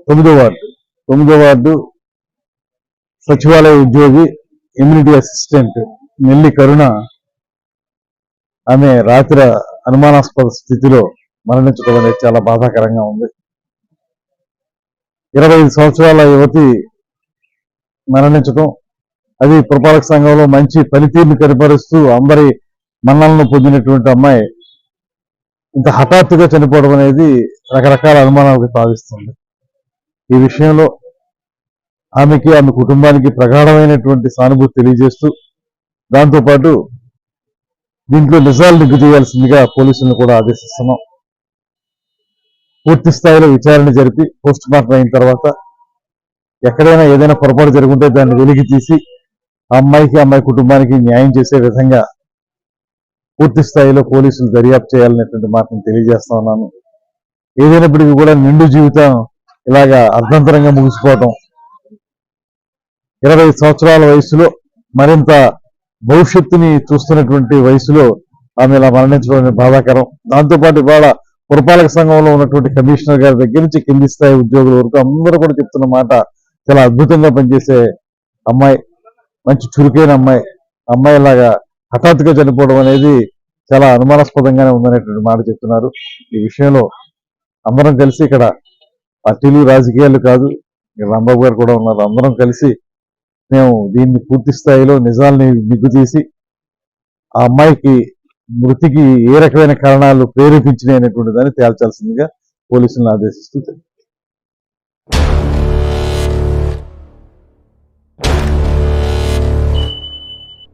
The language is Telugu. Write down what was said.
తొమ్మిదో వార్డు సచివాలయ ఉద్యోగి ఇమ్యూనిటీ అసిస్టెంట్ నెల్లి కరుణ ఆమె రాత్రి అనుమానాస్పద స్థితిలో మరణించడం అనేది చాలా బాధాకరంగా ఉంది. 25 సంవత్సరాల యువతి మరణించడం, అది పురపాలక సంఘంలో మంచి పనితీరును కనపరుస్తూ అందరి మన్నలను పొందినటువంటి అమ్మాయి ఇంత హఠాత్తుగా చనిపోవడం అనేది రకరకాల అనుమానాలకు తావిస్తుంది. ఈ విషయంలో ఆమెకి, ఆమె కుటుంబానికి ప్రగాఢమైనటువంటి సానుభూతి తెలియజేస్తూ దాంతోపాటు దీంట్లో నిజాలు నిగ్గు చేయాల్సిందిగా పోలీసులను కూడా ఆదేశిస్తున్నాం. పూర్తి స్థాయిలో విచారణ జరిపి పోస్ట్ మార్టం అయిన తర్వాత ఎక్కడైనా ఏదైనా పొరపాటు జరుగుంటే దాన్ని వెలికి తీసి ఆ అమ్మాయికి, అమ్మాయి కుటుంబానికి న్యాయం చేసే విధంగా పూర్తి స్థాయిలో పోలీసులు దర్యాప్తు చేయాలనేటువంటి మాటను తెలియజేస్తా ఉన్నాను. ఏదైనప్పటికీ కూడా నిండు జీవితం ఇలాగా అర్ధంతరంగా ముగిసిపోవటం, 25 సంవత్సరాల వయసులో మరింత భవిష్యత్తుని చూస్తున్నటువంటి వయసులో ఆమె ఇలా మరణించడం బాధాకరం. దాంతోపాటు ఇవాళ పురపాలక సంఘంలో ఉన్నటువంటి కమిషనర్ గారి దగ్గర నుంచి కింది స్థాయి ఉద్యోగుల వరకు అందరూ కూడా చెప్తున్న మాట, చాలా అద్భుతంగా పనిచేసే అమ్మాయి, మంచి చురుకైన అమ్మాయి లాగా హఠాత్తుగా చనిపోవడం అనేది చాలా అనుమానాస్పదంగానే ఉందనేటువంటి మాట చెప్తున్నారు. ఈ విషయంలో అందరం కలిసి, ఇక్కడ పార్టీలు రాజకీయాలు కాదు, రాంబాబు గారు కూడా ఉన్నారు, అందరం కలిసి మేము దీన్ని పూర్తి స్థాయిలో నిజాలని నిగ్గు తీసి ఆ అమ్మాయికి మృతికి ఏ రకమైన కారణాలు ప్రేరేపించినాయి అనేటువంటి దాన్ని తేల్చాల్సిందిగా పోలీసులను ఆదేశిస్తూ